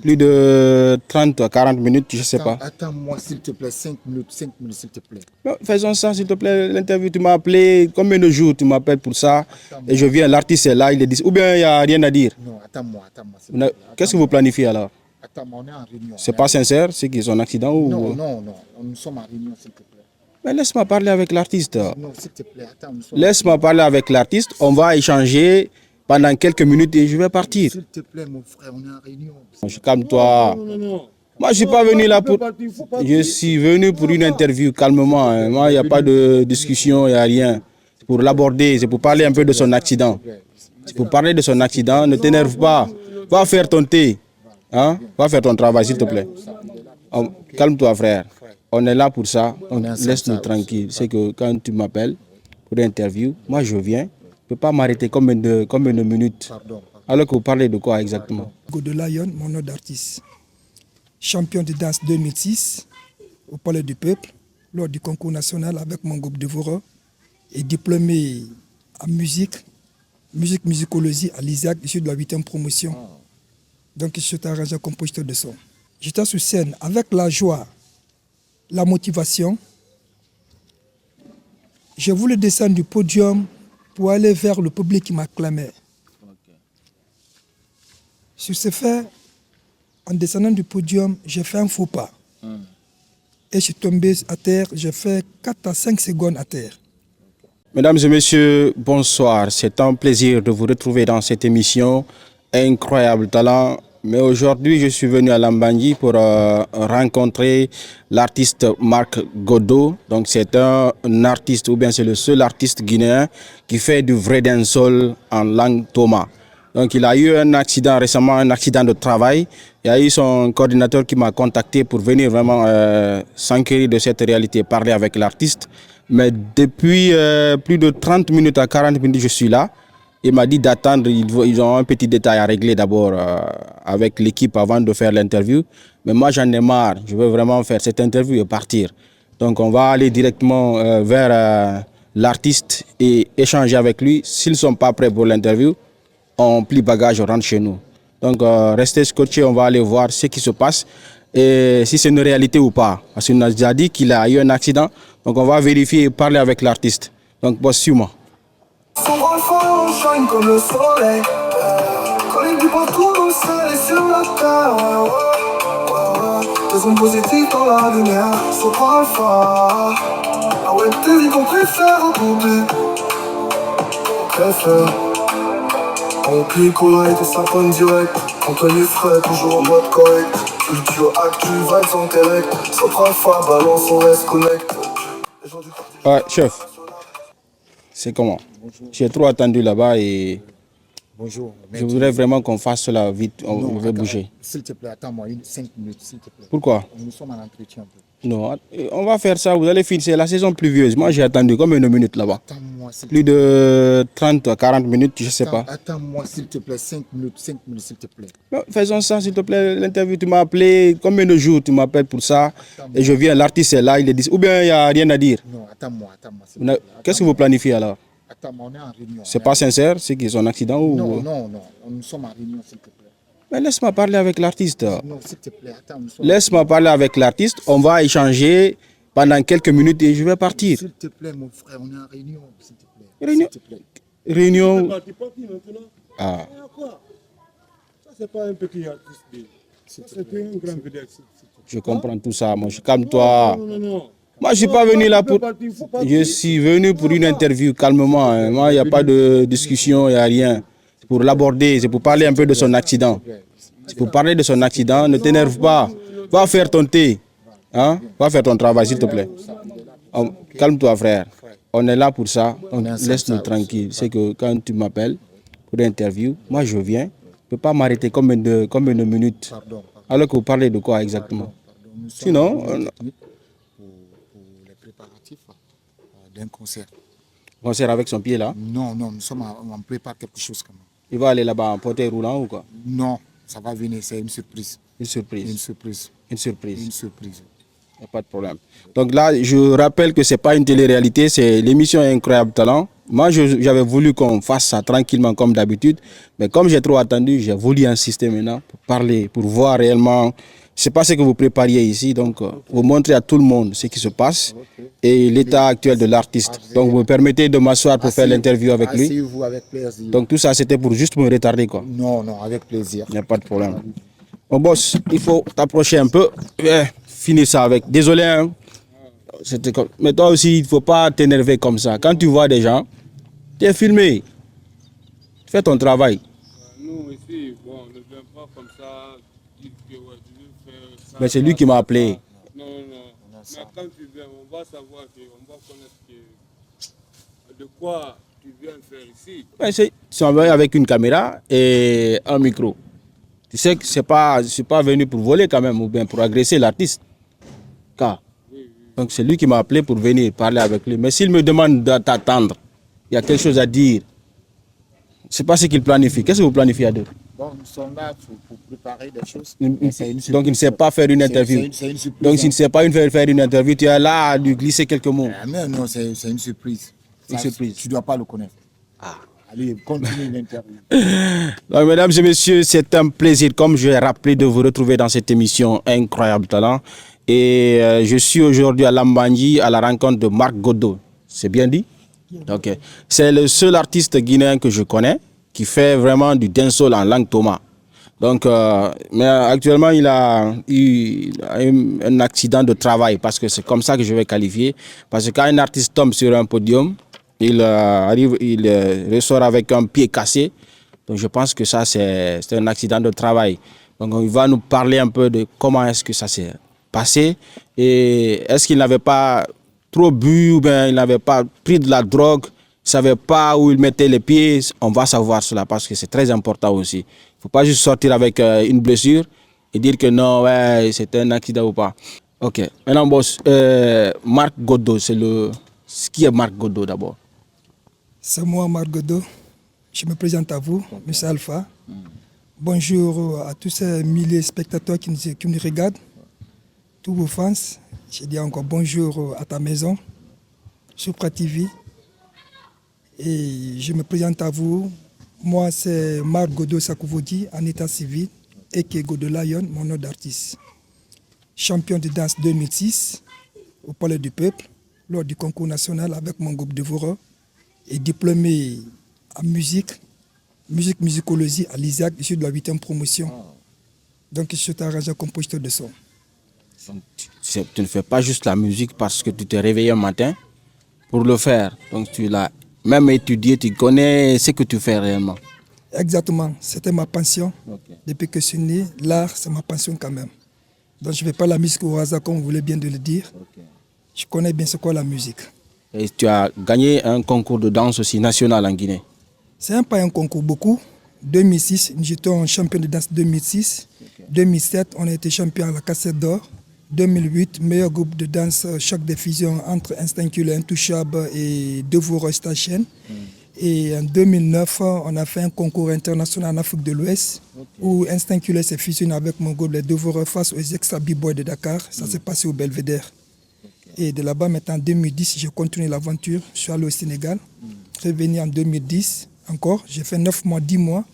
Plus de 30 à 40 minutes, je ne sais pas. Attends-moi s'il te plaît, 5 minutes s'il te plaît. Non, faisons ça s'il te plaît. L'interview, tu m'as appelé. Combien de jours tu m'appelles pour ça? Et je viens, l'artiste est là, il est dit. Ou bien il n'y a rien à dire. Non, attends-moi. Qu'est-ce que vous planifiez alors? Attends-moi, on est en réunion. C'est pas sincère, c'est qu'ils ont un accident ou... Non, nous sommes en réunion s'il te plaît. Mais laisse-moi parler avec l'artiste. Non, s'il te plaît, attends. Laisse-moi parler avec l'artiste. On va échanger pendant quelques minutes et je vais partir. S'il te plaît, mon frère, on est en réunion. Calme-toi. Moi, je ne suis pas venu là pour... Je suis venu pour une interview, calmement. Hein. Moi, il n'y a pas de discussion, il n'y a rien. C'est pour l'aborder, c'est pour parler un peu de son accident. C'est pour parler de son accident, ne t'énerve pas. Va faire ton thé. Hein? Va faire ton travail, s'il te plaît. Calme-toi, frère. On est là pour ça. Laisse-nous tranquille. C'est que quand tu m'appelles pour une interview, moi, je viens. Je ne peux pas m'arrêter combien de minutes. Alors que vous parlez de quoi exactement? Godo Lion, mon nom d'artiste. Champion de danse 2006 au Palais du Peuple, lors du concours national avec mon groupe de Voro, et diplômé en musicologie à l'ISAC, je suis de la 8e promotion. Donc je suis arrangeur compositeur de son. J'étais sur scène avec la joie, la motivation. Je voulais descendre du podium pour aller vers le public qui m'acclamait. Sur ce fait, en descendant du podium, j'ai fait un faux pas. Et je suis tombé à terre, j'ai fait 4 à 5 secondes à terre. Mesdames et messieurs, bonsoir. C'est un plaisir de vous retrouver dans cette émission Incroyable Talent. Mais aujourd'hui, je suis venu à Lambangui pour rencontrer l'artiste Marc Godo. Donc c'est un artiste, ou bien c'est le seul artiste guinéen qui fait du vrai dancehall en langue Toma. Donc il a eu un accident récemment, un accident de travail. Il y a eu son coordinateur qui m'a contacté pour venir vraiment s'enquérir de cette réalité, parler avec l'artiste. Mais depuis plus de 30 minutes à 40 minutes, je suis là. Il m'a dit d'attendre, ils ont un petit détail à régler d'abord avec l'équipe avant de faire l'interview. Mais moi j'en ai marre, je veux vraiment faire cette interview et partir. Donc on va aller directement vers l'artiste et échanger avec lui. S'ils ne sont pas prêts pour l'interview, on plie bagage, on rentre chez nous. Donc restez scotchés, on va aller voir ce qui se passe et si c'est une réalité ou pas. Parce qu'il nous a déjà dit qu'il a eu un accident, donc on va vérifier et parler avec l'artiste. Donc bon, suis-moi. Son refrain shine comme le soleil. Collègue du partout dans le ciel et sur la terre. Des ondes positives dans la lumière. Sopra alpha. Ah ouais, tes vies qu'on préfère retomber. On préfère. On clique au light et ça prend direct. Contenu frais, toujours en mode correct. Culture actu, vibes en direct. Sopra alpha, balance, on reste connect. Ouais, chef. C'est comment? J'ai trop attendu là-bas et Bonjour. je voudrais vraiment qu'on fasse cela vite. On veut bouger. S'il te plaît, attends-moi 5 minutes, s'il te plaît. Pourquoi? Nous sommes en entretien un peu. Non, on va faire ça. Vous allez finir. C'est la saison pluvieuse. Moi, j'ai attendu combien de minutes là-bas? Attends-moi s'il te Plus de 30 à 40 minutes, je ne sais pas. Attends-moi s'il te plaît, 5 minutes s'il te plaît. Non, faisons ça s'il te plaît. L'interview, tu m'as appelé. Combien de jours tu m'appelles pour ça? Et je viens, l'artiste est là, il est dit. Ou bien il n'y a rien à dire. Non, attends-moi. s'il te plaît. Qu'est-ce que vous planifiez alors? Attends-moi, on est en réunion. C'est pas sincère, c'est qu'ils ont un accident ou... Non, nous sommes en réunion, s'il te plaît. Mais laisse-moi parler avec l'artiste. Non, s'il te plaît, attends. Laisse-moi parler avec l'artiste. On va échanger pendant quelques minutes et je vais partir. S'il te plaît, mon frère, on est en réunion, s'il te plaît. Réunion? S'il te plaît. Réunion... Ah. Ça, c'est pas un petit artiste. C'est un grand vedette. Je comprends tout ça. Moi, calme-toi. Non. Moi, je ne suis pas venu là pour... Je suis venu pour une interview, calmement. Hein. Moi, il n'y a pas de discussion, il n'y a rien. C'est pour l'aborder, c'est pour parler un peu de son accident. C'est pour parler de son accident, ne t'énerve pas. Va faire ton thé. Hein? Va faire ton travail, s'il te plaît. Calme-toi, frère. On est là pour ça. Laisse-nous tranquille. C'est que quand tu m'appelles pour une interview, moi, je viens. Je ne peux pas m'arrêter combien de minutes. Alors que vous parlez de quoi exactement? Sinon... D'un concert. Concert avec son pied là? Non, nous sommes on prépare quelque chose quand même. Il va aller là-bas en fauteuil roulant ou quoi? Non, ça va venir, c'est une surprise. Une surprise. Une surprise. Une surprise. Une surprise. Il n'y a pas de problème. Donc là, je rappelle que ce n'est pas une télé-réalité, c'est l'émission Incroyable Talent. Moi, j'avais voulu qu'on fasse ça tranquillement comme d'habitude, mais comme j'ai trop attendu, j'ai voulu insister maintenant pour parler, pour voir réellement. Je sais pas ce que vous prépariez ici, donc vous montrer à tout le monde ce qui se passe et l'état actuel de l'artiste. Donc vous me permettez de m'asseoir pour faire l'interview avec lui. Asseyez-vous avec plaisir. Donc tout ça, c'était pour juste me retarder, quoi. Non, non, avec plaisir. Il n'y a pas de problème. Mon boss, il faut t'approcher un peu. Finir ça avec. Désolé, hein. Mais toi aussi, il ne faut pas t'énerver comme ça. Quand tu vois des gens, tu es filmé. Fais ton travail. Nous ici, bon, on ne vient pas comme ça, dire que ouais, tu veux faire ça. Mais c'est lui qui m'a appelé. Non, non. Mais quand tu viens, on va savoir, on va connaître de quoi tu viens faire ici. Mais c'est envoyé avec une caméra et un micro. Tu sais que je ne suis pas venu pour voler quand même ou bien pour agresser l'artiste. Donc c'est lui qui m'a appelé pour venir parler avec lui. Mais s'il me demande d'attendre, il y a quelque chose à dire. Je ne sais pas ce qu'il planifie. Qu'est-ce que vous planifiez à deux? Bon, nous sommes là pour préparer des choses. Donc il ne sait pas faire une interview. C'est une surprise. Donc s'il ne sait pas faire une interview, tu es là à lui glisser quelques mots. Mais non, c'est une surprise. Une surprise. Tu ne dois pas le connaître. Allez, continue l'interview. Donc, mesdames et messieurs, c'est un plaisir, comme je l'ai rappelé, de vous retrouver dans cette émission Incroyable Talent. Et je suis aujourd'hui à Lambangui à la rencontre de Marc Godot. C'est bien dit? Ok. C'est le seul artiste guinéen que je connais qui fait vraiment du dancehall en langue Toma. Donc, mais actuellement, il a eu un accident de travail parce que c'est comme ça que je vais qualifier. Parce que quand un artiste tombe sur un podium, il ressort avec un pied cassé. Donc, je pense que ça, c'est un accident de travail. Donc, il va nous parler un peu de comment est-ce que ça s'est passé et est-ce qu'il n'avait pas trop bu ou bien il n'avait pas pris de la drogue, il ne savait pas où il mettait les pieds. On va savoir cela parce que c'est très important aussi. Il ne faut pas juste sortir avec une blessure et dire que non, ouais, c'était un accident ou pas. Ok, maintenant boss, Marc Godot, qui est Marc Godot d'abord? C'est moi, Marc Godot. Je me présente à vous, M. Alpha. Bonjour à tous ces milliers de spectateurs qui nous regardent. Tous vos fans, je dis encore bonjour à ta maison, Supra TV. Et je me présente à vous. Moi, c'est Marc Godot Sakouvodi, en état civil, et Godot Lion, mon nom d'artiste. Champion de danse 2006 au Palais du Peuple, lors du concours national avec mon groupe de Voro, et diplômé en musicologie à l'ISAC, issu de la 8e promotion. Donc, je suis arrangeur compositeur de son. Donc, tu ne fais pas juste la musique parce que tu t'es réveillé un matin pour le faire. Donc tu l'as même étudié, tu connais ce que tu fais réellement. Exactement, c'était ma passion. Okay. Depuis que je suis né, l'art, c'est ma passion quand même. Donc je ne fais pas la musique au hasard, comme vous voulez bien de le dire. Okay. Je connais bien ce qu'est la musique. Et tu as gagné un concours de danse aussi national en Guinée. C'est pas un concours beaucoup. 2006, nous étions champion de danse 2006. Okay. 2007, on a été champion à la Cassette d'Or. 2008, meilleur groupe de danse, choc de fusion entre Instinctuel, Intouchable et Devour Station. Et en 2009, on a fait un concours international en Afrique de l'Ouest où Instinctuel s'est fusionné avec mon groupe, les Devour, face aux Extra B-Boys de Dakar. Ça s'est passé au Belvédère. Et de là-bas, maintenant en 2010, j'ai continué l'aventure. Je suis allé au Sénégal, revenu en 2010 encore. J'ai fait 9 mois, 10 mois.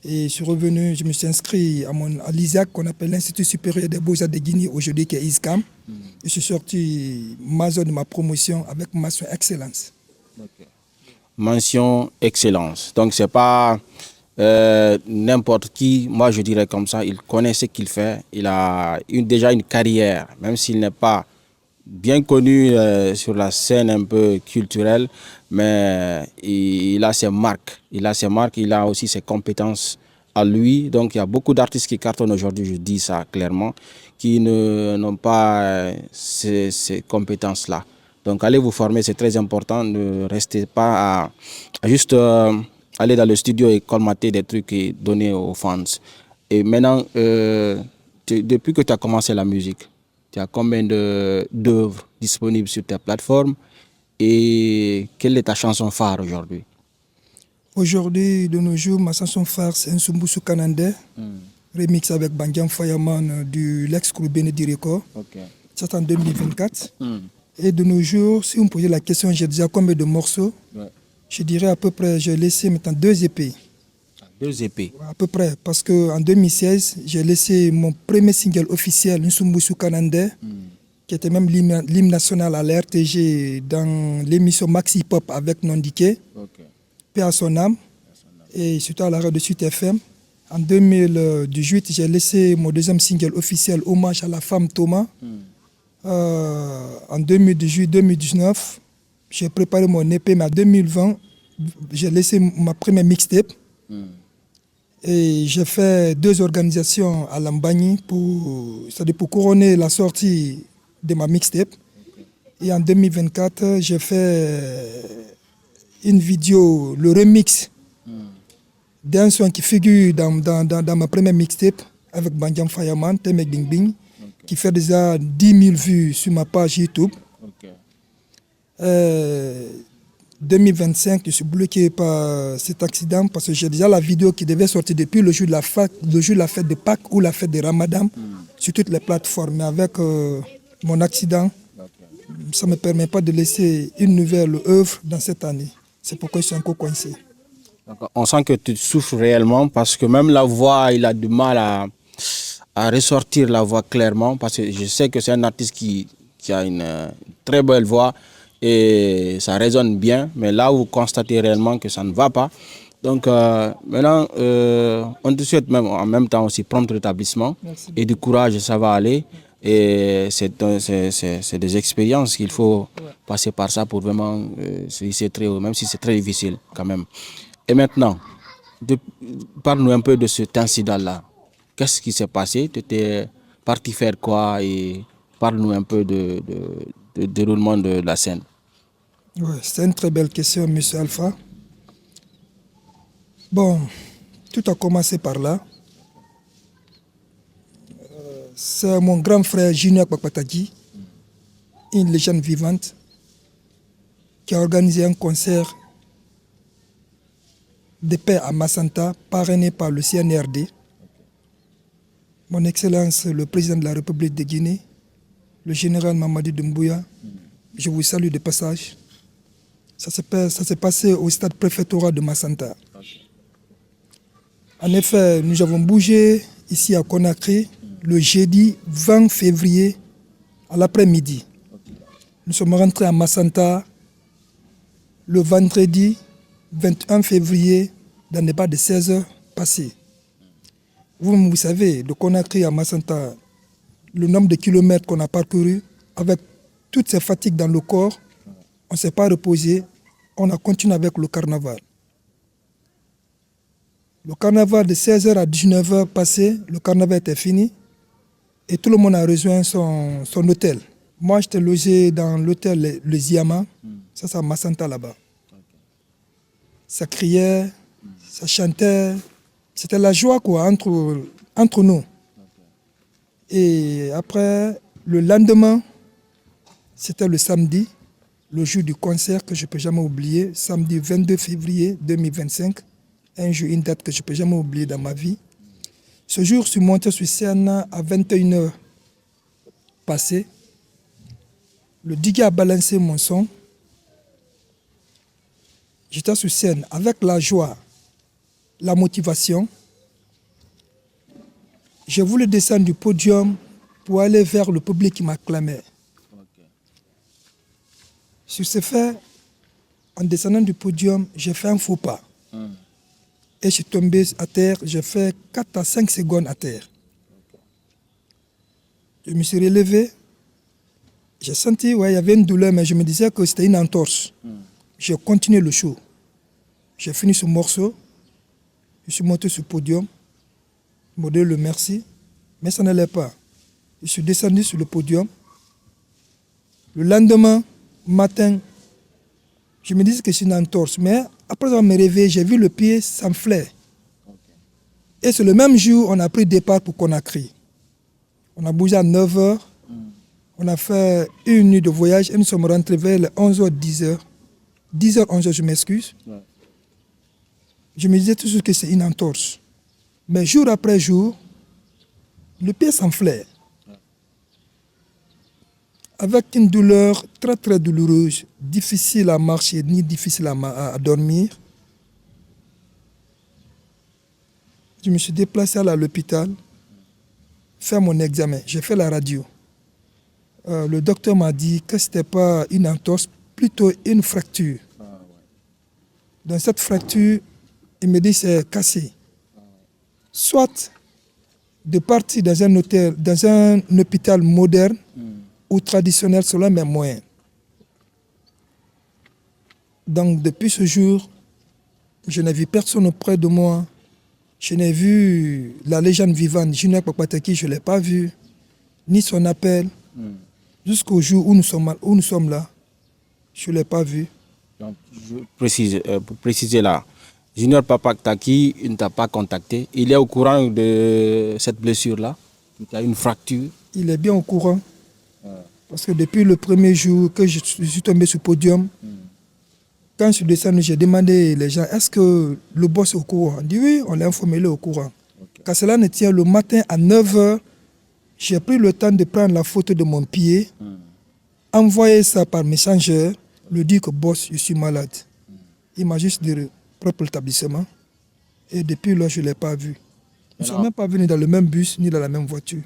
Et je suis revenu, je me suis inscrit à l'ISAC, qu'on appelle l'Institut supérieur des beaux-arts de Guinée, aujourd'hui qui est ISCAM. Et je suis sorti major de ma promotion avec mention excellence. Okay. Mention excellence. Donc c'est pas n'importe qui, moi je dirais comme ça, il connaît ce qu'il fait. Il a déjà une carrière, même s'il n'est pas bien connu sur la scène un peu culturelle, mais il a ses marques. Il a aussi ses compétences à lui. Donc il y a beaucoup d'artistes qui cartonnent aujourd'hui, je dis ça clairement, qui n'ont pas ces compétences-là. Donc allez vous former, c'est très important. Ne restez pas à juste aller dans le studio et colmater des trucs et donner aux fans. Et maintenant, depuis que tu as commencé la musique, tu as combien d'œuvres disponibles sur tes plateformes et quelle est ta chanson phare aujourd'hui? Aujourd'hui, de nos jours, ma chanson phare, c'est un Sumbusu Kanandé, remix avec Bandian Fireman du l'ex-groupe Benedi Record. Okay. C'est en 2024. Et de nos jours, si vous me posez la question, j'ai déjà combien de morceaux? Je dirais à peu près, j'ai laissé maintenant 2 EP. 2 EP. À peu près, parce qu'en 2016, j'ai laissé mon premier single officiel, Nsumbusu Kanande, qui était même l'hymne national à l'RTG dans l'émission Maxi Pop avec Nondike, paix à son âme, et surtout à la radio de Sud FM. En 2018, j'ai laissé mon deuxième single officiel, Hommage à la femme Thomas. En 2018-2019, j'ai préparé mon EP, mais en 2020, j'ai laissé ma première mixtape. Et j'ai fait 2 organisations à Lambani pour couronner la sortie de ma mixtape. Et en 2024, j'ai fait une vidéo, le remix d'un son qui figure dans ma première mixtape avec Banjam Fireman, Temek Bing Bing, qui fait déjà 10 000 vues sur ma page YouTube. 2025, je suis bloqué par cet accident parce que j'ai déjà la vidéo qui devait sortir depuis le jour de la fête de Pâques ou la fête de Ramadan sur toutes les plateformes. Mais avec mon accident, ça ne me permet pas de laisser une nouvelle œuvre dans cette année. C'est pourquoi je suis encore coincé. On sent que tu souffres réellement parce que même la voix, il a du mal à ressortir la voix clairement parce que je sais que c'est un artiste qui a une très belle voix et ça résonne bien, mais là vous constatez réellement que ça ne va pas. Donc maintenant, on te souhaite même en même temps aussi prompt rétablissement et du courage, ça va aller. Et c'est des expériences qu'il faut passer par ça pour vraiment se hisser très haut, même si c'est très difficile quand même. Et maintenant, parle-nous un peu de cet incident-là. Qu'est-ce qui s'est passé? Tu étais parti faire quoi? Et parle-nous un peu du déroulement de la scène. Ouais, c'est une très belle question, M. Alpha. Bon, tout a commencé par là. C'est mon grand frère Junior Kpakpatadji, une légende vivante, qui a organisé un concert de paix à Massanta, parrainé par le CNRD. Mon Excellence, le président de la République de Guinée, le général Mamadi Doumbouya, je vous salue de passage. Ça s'est passé au stade préfectoral de Massanta. En effet, nous avons bougé ici à Conakry le jeudi 20 février à l'après-midi. Nous sommes rentrés à Massanta le vendredi 21 février dans les bas de 16 heures passées. Vous savez, de Conakry à Massanta, le nombre de kilomètres qu'on a parcouru, avec toutes ces fatigues dans le corps, on ne s'est pas reposé, on a continué avec le carnaval. Le carnaval de 16h à 19h passé, le carnaval était fini et tout le monde a rejoint son hôtel. Moi, j'étais logé dans l'hôtel Le Ziama, ça c'est à Massanta là-bas. Ça criait, ça chantait, c'était la joie quoi, entre nous. Et après, le lendemain, c'était le samedi, le jour du concert que je ne peux jamais oublier, samedi 22 février 2025, un jour, une date que je ne peux jamais oublier dans ma vie. Ce jour, je suis monté sur scène à 21h passé. Le DJ a balancé mon son. J'étais sur scène avec la joie, la motivation. Je voulais descendre du podium pour aller vers le public qui m'acclamait. Sur ce fait, en descendant du podium, j'ai fait un faux pas. Et je suis tombé à terre, j'ai fait 4 à 5 secondes à terre. Je me suis relevé, j'ai senti, ouais, il y avait une douleur, mais je me disais que c'était une entorse. J'ai continué le show. J'ai fini ce morceau, je suis monté sur le podium, modèle le merci, mais ça n'allait pas. Je suis descendu sur le podium. Le lendemain matin, je me disais que c'est une entorse, mais après avoir me réveillé, j'ai vu le pied s'enfler. Et c'est le même jour, on a pris départ pour Conakry. On a bougé à 9h, on a fait une nuit de voyage et nous sommes rentrés vers les 11h, 10h. 10h, 11h, je m'excuse. Je me disais toujours que c'est une entorse. Mais jour après jour, le pied s'enflait. avec une douleur très très douloureuse, difficile à marcher ni difficile à dormir. Je me suis déplacé à l'hôpital, faire mon examen. J'ai fait la radio. Le docteur m'a dit que ce n'était pas une entorse, plutôt une fracture. Dans cette fracture, il me dit c'est cassé. Soit de partir dans un hôpital moderne ou traditionnel selon mes moyens. Donc depuis ce jour, je n'ai vu personne auprès de moi. Je n'ai vu la légende vivante Junior Papataki, je ne l'ai pas vu, ni son appel. Jusqu'au jour où nous sommes là, je ne l'ai pas vu. Donc, pour préciser là, Junior Papataki ne t'a pas contacté. Il est au courant de cette blessure-là. Il a une fracture. Il est bien au courant. Parce que depuis le premier jour que je suis tombé sur le podium, quand je suis descendu, j'ai demandé les gens, est-ce que le boss est au courant? On dit oui, on l'a informé, il est au courant. Quand cela ne tient, le matin à 9h, j'ai pris le temps de prendre la photo de mon pied, envoyer ça par messenger, lui dire que boss, je suis malade. Il m'a juste dit propre établissement. Et depuis là, je ne l'ai pas vu. Nous ne sommes même pas venus dans le même bus ni dans la même voiture.